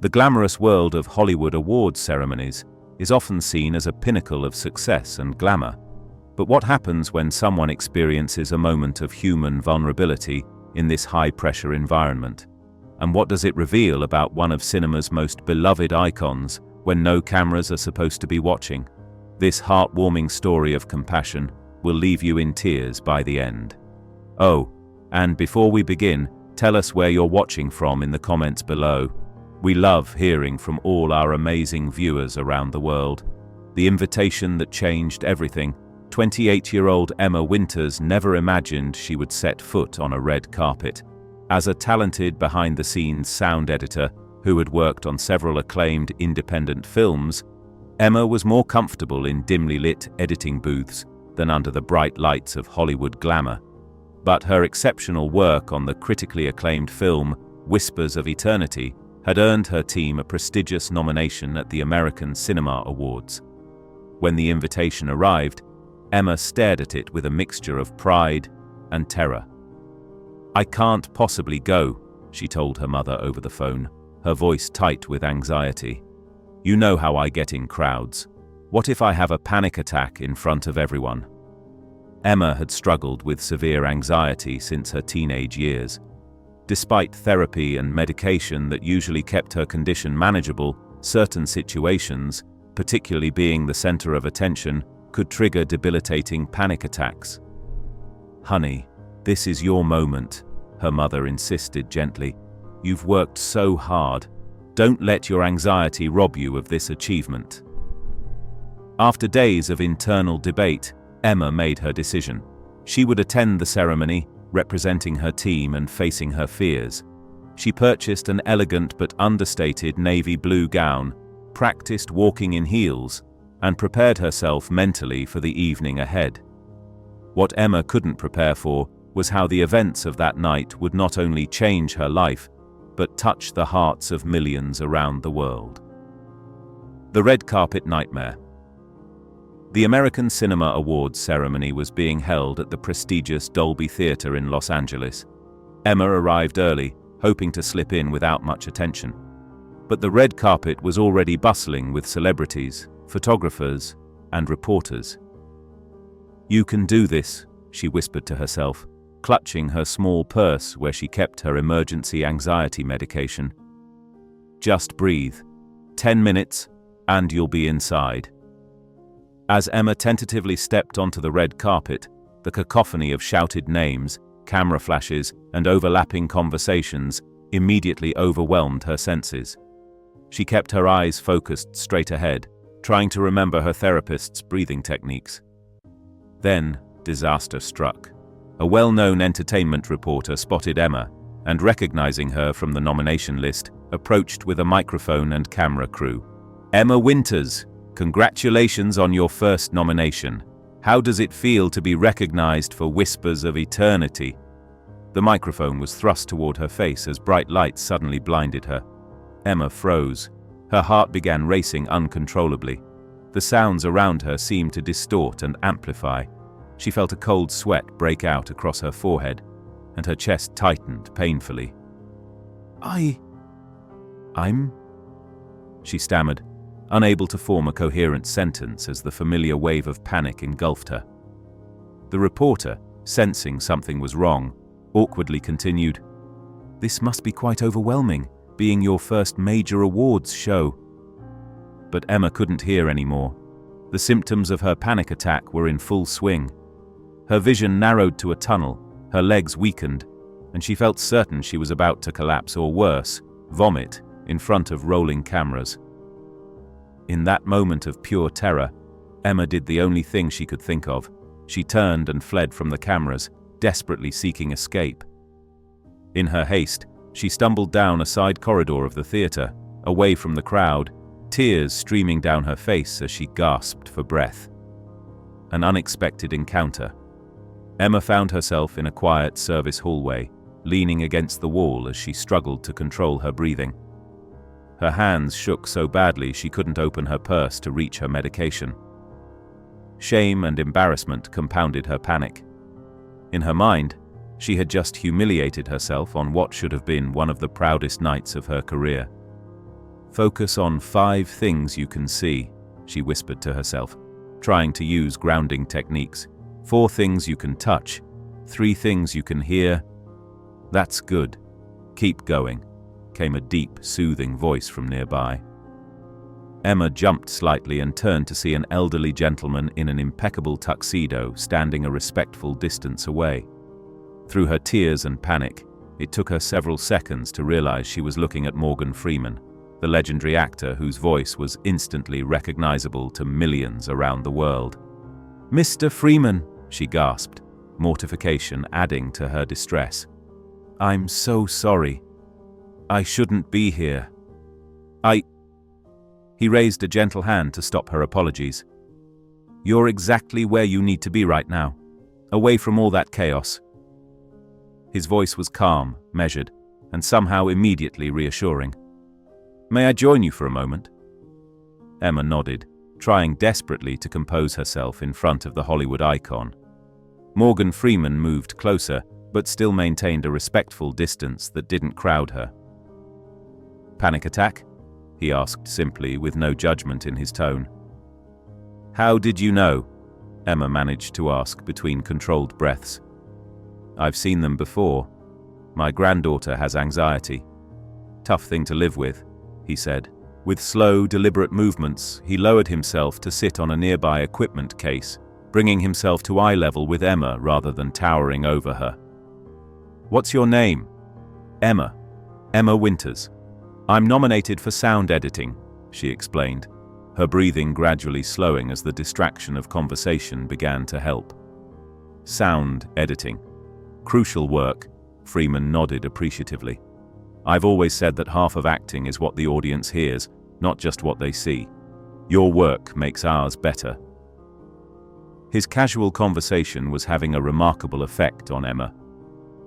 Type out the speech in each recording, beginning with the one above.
The glamorous world of Hollywood awards ceremonies is often seen as a pinnacle of success and glamour. But what happens when someone experiences a moment of human vulnerability in this high-pressure environment? And what does it reveal about one of cinema's most beloved icons when no cameras are supposed to be watching? This heartwarming story of compassion will leave you in tears by the end. Oh, and before we begin, tell us where you're watching from in the comments below. We love hearing from all our amazing viewers around the world. The invitation that changed everything. 28-year-old Emma Winters never imagined she would set foot on a red carpet. As a talented behind-the-scenes sound editor who had worked on several acclaimed independent films, Emma was more comfortable in dimly lit editing booths than under the bright lights of Hollywood glamour. But her exceptional work on the critically acclaimed film Whispers of Eternity had earned her team a prestigious nomination at the American Cinema Awards. When the invitation arrived, Emma stared at it with a mixture of pride and terror. "I can't possibly go," she told her mother over the phone, her voice tight with anxiety. "You know how I get in crowds. What if I have a panic attack in front of everyone?" Emma had struggled with severe anxiety since her teenage years. Despite therapy and medication that usually kept her condition manageable, certain situations, particularly being the center of attention, could trigger debilitating panic attacks. "Honey, this is your moment," her mother insisted gently. "You've worked so hard. Don't let your anxiety rob you of this achievement." After days of internal debate, Emma made her decision. She would attend the ceremony, representing her team and facing her fears. She purchased an elegant but understated navy blue gown, practiced walking in heels, and prepared herself mentally for the evening ahead. What Emma couldn't prepare for was how the events of that night would not only change her life, but touch the hearts of millions around the world. The red carpet nightmare. The American Cinema Awards ceremony was being held at the prestigious Dolby Theatre in Los Angeles. Emma arrived early, hoping to slip in without much attention. But the red carpet was already bustling with celebrities, photographers, and reporters. "You can do this," she whispered to herself, clutching her small purse where she kept her emergency anxiety medication. "Just breathe. 10 minutes, and you'll be inside." As Emma tentatively stepped onto the red carpet, the cacophony of shouted names, camera flashes, and overlapping conversations immediately overwhelmed her senses. She kept her eyes focused straight ahead, trying to remember her therapist's breathing techniques. Then, disaster struck. A well-known entertainment reporter spotted Emma and, recognizing her from the nomination list, approached with a microphone and camera crew. "Emma Winters, congratulations on your first nomination. How does it feel to be recognized for Whispers of Eternity?" The microphone was thrust toward her face as bright lights suddenly blinded her. Emma froze. Her heart began racing uncontrollably. The sounds around her seemed to distort and amplify. She felt a cold sweat break out across her forehead, and her chest tightened painfully. I'm... she stammered, unable to form a coherent sentence as the familiar wave of panic engulfed her. The reporter, sensing something was wrong, awkwardly continued, "This must be quite overwhelming, being your first major awards show." But Emma couldn't hear anymore. The symptoms of her panic attack were in full swing. Her vision narrowed to a tunnel, her legs weakened, and she felt certain she was about to collapse or worse, vomit, in front of rolling cameras. In that moment of pure terror, Emma did the only thing she could think of. She turned and fled from the cameras, desperately seeking escape. In her haste, she stumbled down a side corridor of the theater, away from the crowd, tears streaming down her face as she gasped for breath. An unexpected encounter. Emma found herself in a quiet service hallway, leaning against the wall as she struggled to control her breathing. Her hands shook so badly she couldn't open her purse to reach her medication. Shame and embarrassment compounded her panic. In her mind, she had just humiliated herself on what should have been one of the proudest nights of her career. Focus on 5 things you can see, she whispered to herself, trying to use grounding techniques. 4 things you can touch, 3 things you can hear. That's good. Keep going, came a deep, soothing voice from nearby. Emma jumped slightly and turned to see an elderly gentleman in an impeccable tuxedo standing a respectful distance away. Through her tears and panic, it took her several seconds to realize she was looking at Morgan Freeman, the legendary actor whose voice was instantly recognizable to millions around the world. "Mr. Freeman," she gasped, mortification adding to her distress. "I'm so sorry. I shouldn't be here. He raised a gentle hand to stop her apologies. "You're exactly where you need to be right now, away from all that chaos." His voice was calm, measured, and somehow immediately reassuring. "May I join you for a moment?" Emma nodded, trying desperately to compose herself in front of the Hollywood icon. Morgan Freeman moved closer, but still maintained a respectful distance that didn't crowd her. "Panic attack?" he asked simply, with no judgment in his tone. "How did you know?" Emma managed to ask between controlled breaths. "I've seen them before. My granddaughter has anxiety. Tough thing to live with," he said. With slow, deliberate movements, he lowered himself to sit on a nearby equipment case, bringing himself to eye level with Emma rather than towering over her. "What's your name?" "Emma. Emma Winters. I'm nominated for sound editing," she explained, her breathing gradually slowing as the distraction of conversation began to help. Sound editing. Crucial work, Freeman nodded appreciatively. "I've always said that half of acting is what the audience hears, not just what they see. Your work makes ours better." His casual conversation was having a remarkable effect on Emma.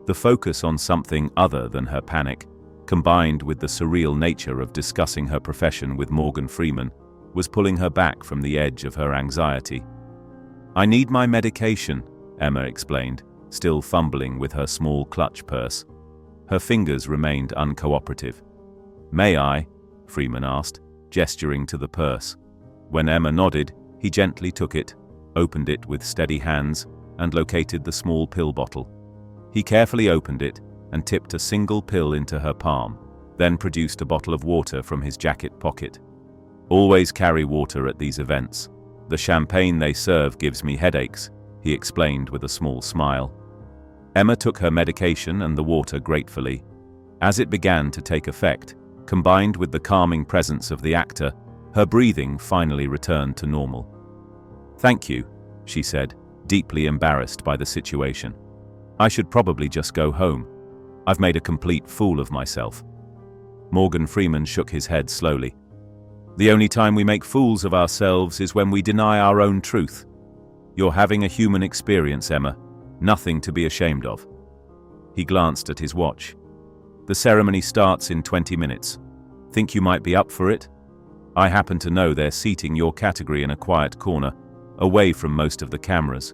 The focus on something other than her panic, combined with the surreal nature of discussing her profession with Morgan Freeman, was pulling her back from the edge of her anxiety. "I need my medication," Emma explained, still fumbling with her small clutch purse. Her fingers remained uncooperative. "May I?" Freeman asked, gesturing to the purse. When Emma nodded, he gently took it, opened it with steady hands, and located the small pill bottle. He carefully opened it and tipped a single pill into her palm, then produced a bottle of water from his jacket pocket. "Always carry water at these events. The champagne they serve gives me headaches," he explained with a small smile. Emma took her medication and the water gratefully. As it began to take effect, combined with the calming presence of the actor, her breathing finally returned to normal. "Thank you," she said, deeply embarrassed by the situation. "I should probably just go home. I've made a complete fool of myself." Morgan Freeman shook his head slowly. "The only time we make fools of ourselves is when we deny our own truth. You're having a human experience, Emma. Nothing to be ashamed of." He glanced at his watch. "The ceremony starts in 20 minutes. Think you might be up for it? I happen to know they're seating your category in a quiet corner, away from most of the cameras."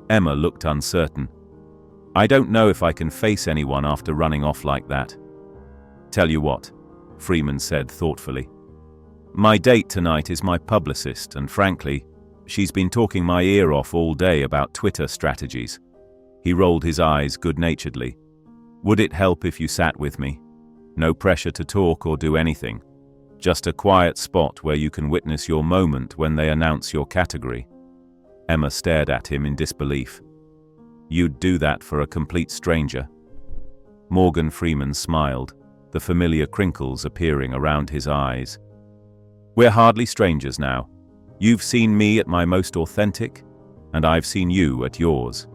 Emma looked uncertain. "I don't know if I can face anyone after running off like that." "Tell you what," Freeman said thoughtfully. "My date tonight is my publicist, and frankly, she's been talking my ear off all day about Twitter strategies." He rolled his eyes good-naturedly. "Would it help if you sat with me? No pressure to talk or do anything. Just a quiet spot where you can witness your moment when they announce your category." Emma stared at him in disbelief. "You'd do that for a complete stranger?" Morgan Freeman smiled, the familiar crinkles appearing around his eyes. "We're hardly strangers now. You've seen me at my most authentic, and I've seen you at yours.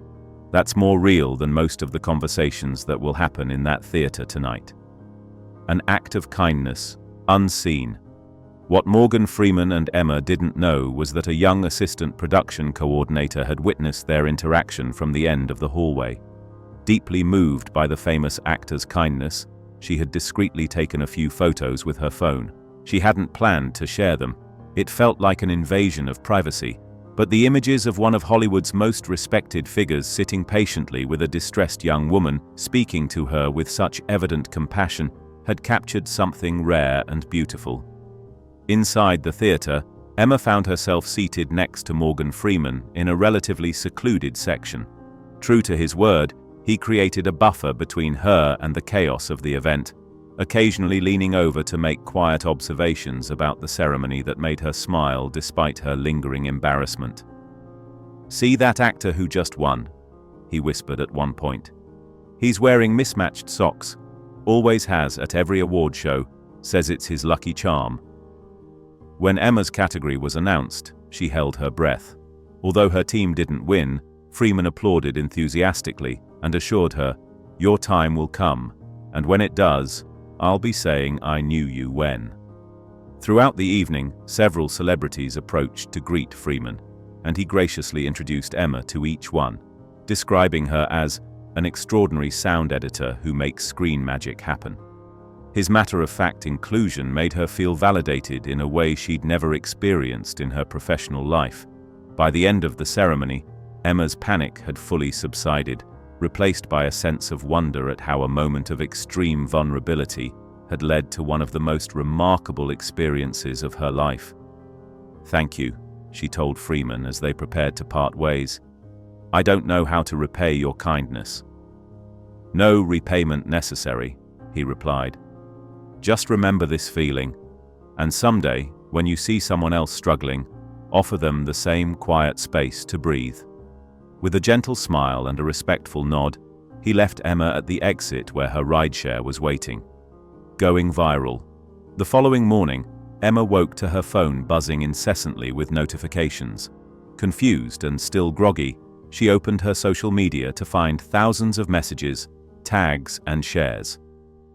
That's more real than most of the conversations that will happen in that theater tonight." An act of kindness, unseen. What Morgan Freeman and Emma didn't know was that a young assistant production coordinator had witnessed their interaction from the end of the hallway. Deeply moved by the famous actor's kindness, she had discreetly taken a few photos with her phone. She hadn't planned to share them. It felt like an invasion of privacy, but the images of one of Hollywood's most respected figures sitting patiently with a distressed young woman, speaking to her with such evident compassion, had captured something rare and beautiful. Inside the theater, Emma found herself seated next to Morgan Freeman in a relatively secluded section. True to his word, he created a buffer between her and the chaos of the event, occasionally leaning over to make quiet observations about the ceremony that made her smile despite her lingering embarrassment. "See that actor who just won?" he whispered at one point. "He's wearing mismatched socks. Always has at every award show, says it's his lucky charm." When Emma's category was announced, she held her breath. Although her team didn't win, Freeman applauded enthusiastically and assured her, "Your time will come, and when it does, I'll be saying I knew you when." Throughout the evening, several celebrities approached to greet Freeman, and he graciously introduced Emma to each one, describing her as an extraordinary sound editor who makes screen magic happen. His matter-of-fact inclusion made her feel validated in a way she'd never experienced in her professional life. By the end of the ceremony, Emma's panic had fully subsided, replaced by a sense of wonder at how a moment of extreme vulnerability had led to one of the most remarkable experiences of her life. "Thank you," she told Freeman as they prepared to part ways. "I don't know how to repay your kindness." "No repayment necessary," he replied. "Just remember this feeling, and someday, when you see someone else struggling, offer them the same quiet space to breathe." With a gentle smile and a respectful nod, he left Emma at the exit where her rideshare was waiting. Going viral. The following morning, Emma woke to her phone buzzing incessantly with notifications. Confused and still groggy, she opened her social media to find thousands of messages, tags, and shares.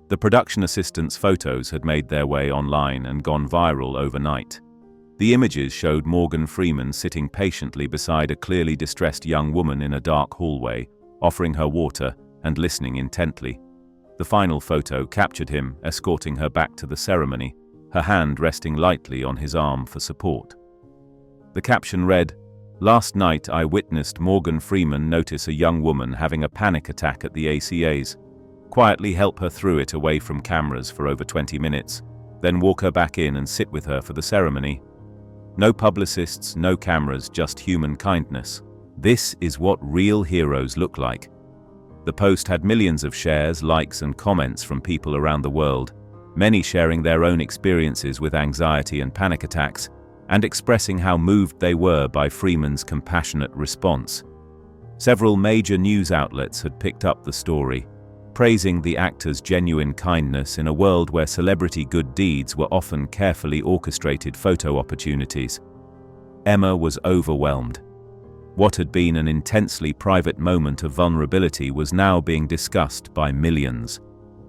The production assistant's photos had made their way online and gone viral overnight. The images showed Morgan Freeman sitting patiently beside a clearly distressed young woman in a dark hallway, offering her water and listening intently. The final photo captured him escorting her back to the ceremony, her hand resting lightly on his arm for support. The caption read, "Last night I witnessed Morgan Freeman notice a young woman having a panic attack at the ACAs, quietly help her through it away from cameras for over 20 minutes, then walk her back in and sit with her for the ceremony. No publicists, no cameras, just human kindness. This is what real heroes look like." The post had millions of shares, likes, and comments from people around the world, many sharing their own experiences with anxiety and panic attacks, and expressing how moved they were by Freeman's compassionate response. Several major news outlets had picked up the story, praising the actor's genuine kindness in a world where celebrity good deeds were often carefully orchestrated photo opportunities. Emma was overwhelmed. What had been an intensely private moment of vulnerability was now being discussed by millions.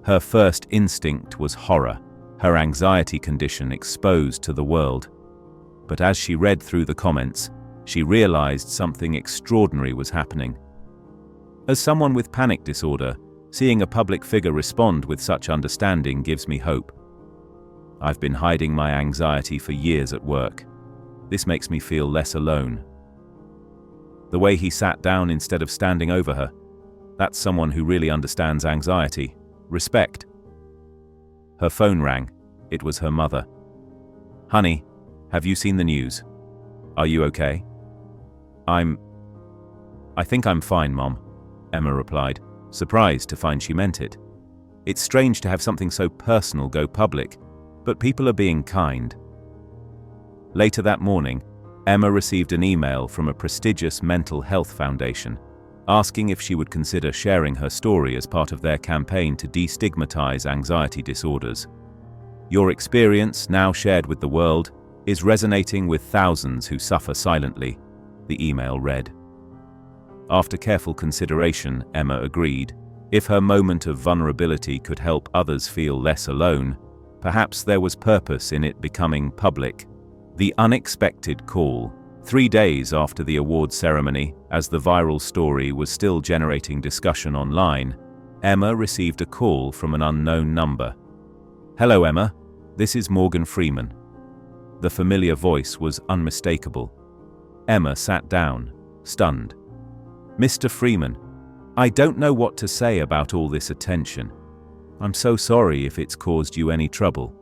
Her first instinct was horror, her anxiety condition exposed to the world. But as she read through the comments, she realized something extraordinary was happening. As someone with panic disorder, seeing a public figure respond with such understanding gives me hope. I've been hiding my anxiety for years at work. This makes me feel less alone. The way he sat down instead of standing over her, that's someone who really understands anxiety. Respect. Her phone rang. It was her mother. "Honey, have you seen the news? Are you okay?" I think I'm fine, Mom," Emma replied, surprised to find she meant it. "It's strange to have something so personal go public, but people are being kind." Later that morning, Emma received an email from a prestigious mental health foundation, asking if she would consider sharing her story as part of their campaign to destigmatize anxiety disorders. "Your experience, now shared with the world, is resonating with thousands who suffer silently," the email read. After careful consideration, Emma agreed. If her moment of vulnerability could help others feel less alone, perhaps there was purpose in it becoming public. The unexpected call. 3 days after the award ceremony, as the viral story was still generating discussion online, Emma received a call from an unknown number. "Hello, Emma. This is Morgan Freeman." The familiar voice was unmistakable. Emma sat down, stunned. "Mr. Freeman, I don't know what to say about all this attention. I'm so sorry if it's caused you any trouble."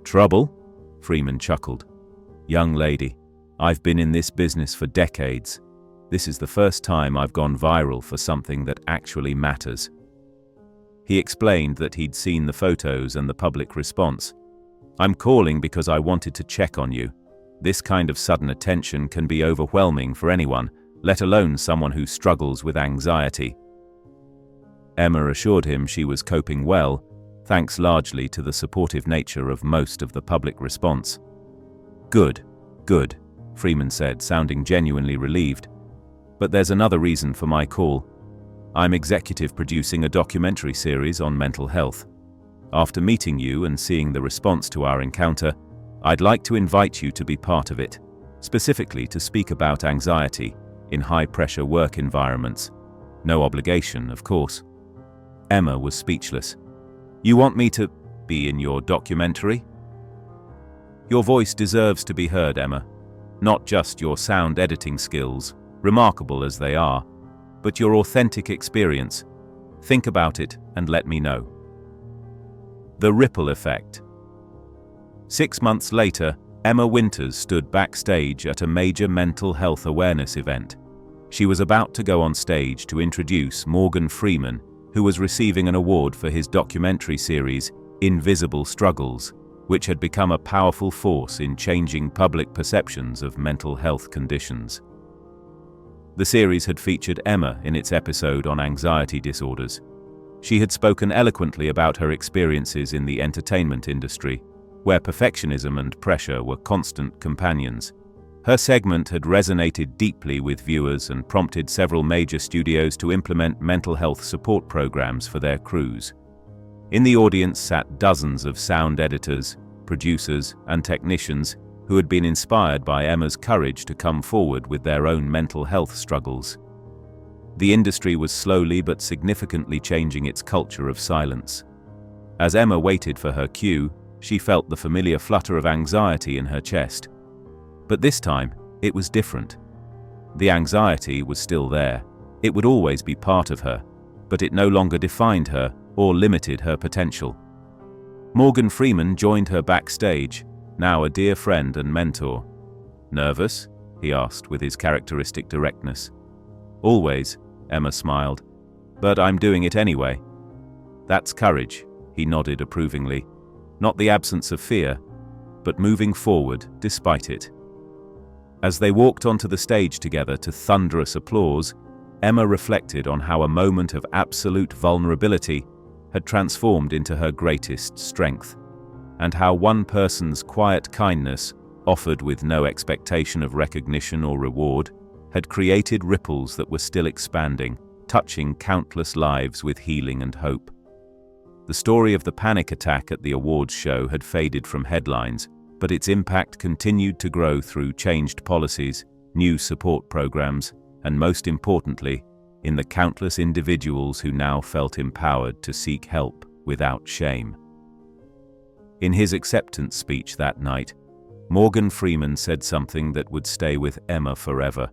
"Trouble?" Freeman chuckled. "Young lady, I've been in this business for decades. This is the first time I've gone viral for something that actually matters." He explained that he'd seen the photos and the public response. "I'm calling because I wanted to check on you. This kind of sudden attention can be overwhelming for anyone, let alone someone who struggles with anxiety." Emma assured him she was coping well, thanks largely to the supportive nature of most of the public response. "Good, good," Freeman said, sounding genuinely relieved. "But there's another reason for my call. I'm executive producing a documentary series on mental health. After meeting you and seeing the response to our encounter, I'd like to invite you to be part of it, specifically to speak about anxiety in high-pressure work environments. No obligation, of course." Emma was speechless. "You want me to be in your documentary?" "Your voice deserves to be heard, Emma. Not just your sound editing skills, remarkable as they are, but your authentic experience. Think about it and let me know." The ripple effect. 6 months later, Emma Winters stood backstage at a major mental health awareness event. She was about to go on stage to introduce Morgan Freeman, who was receiving an award for his documentary series, Invisible Struggles, which had become a powerful force in changing public perceptions of mental health conditions. The series had featured Emma in its episode on anxiety disorders. She had spoken eloquently about her experiences in the entertainment industry, where perfectionism and pressure were constant companions. Her segment had resonated deeply with viewers and prompted several major studios to implement mental health support programs for their crews. In the audience sat dozens of sound editors, producers, and technicians who had been inspired by Emma's courage to come forward with their own mental health struggles. The industry was slowly but significantly changing its culture of silence. As Emma waited for her cue, she felt the familiar flutter of anxiety in her chest. But this time, it was different. The anxiety was still there. It would always be part of her, but it no longer defined her or limited her potential. Morgan Freeman joined her backstage, now a dear friend and mentor. "Nervous?" he asked with his characteristic directness. "Always," Emma smiled, "but I'm doing it anyway." "That's courage," he nodded approvingly. "Not the absence of fear, but moving forward despite it." As they walked onto the stage together to thunderous applause, Emma reflected on how a moment of absolute vulnerability had transformed into her greatest strength, and how one person's quiet kindness, offered with no expectation of recognition or reward, had created ripples that were still expanding, touching countless lives with healing and hope. The story of the panic attack at the awards show had faded from headlines, but its impact continued to grow through changed policies, new support programs, and most importantly, in the countless individuals who now felt empowered to seek help without shame. In his acceptance speech that night, Morgan Freeman said something that would stay with Emma forever.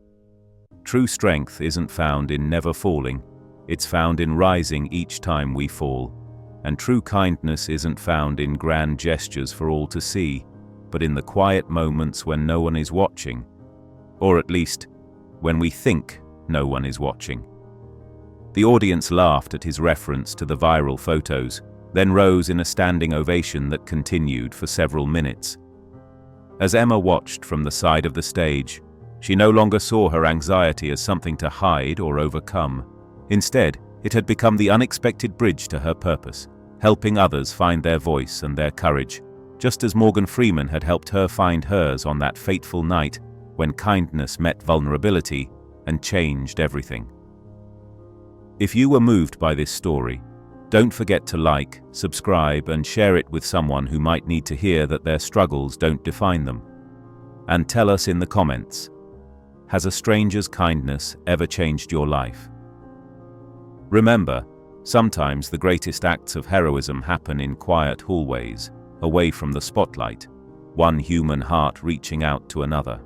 "True strength isn't found in never falling, it's found in rising each time we fall. And true kindness isn't found in grand gestures for all to see, but in the quiet moments when no one is watching. Or at least, when we think no one is watching." The audience laughed at his reference to the viral photos, then rose in a standing ovation that continued for several minutes. As Emma watched from the side of the stage, she no longer saw her anxiety as something to hide or overcome. Instead, it had become the unexpected bridge to her purpose, helping others find their voice and their courage, just as Morgan Freeman had helped her find hers on that fateful night when kindness met vulnerability and changed everything. If you were moved by this story, don't forget to like, subscribe, and share it with someone who might need to hear that their struggles don't define them. And tell us in the comments, has a stranger's kindness ever changed your life? Remember, sometimes the greatest acts of heroism happen in quiet hallways, away from the spotlight, one human heart reaching out to another.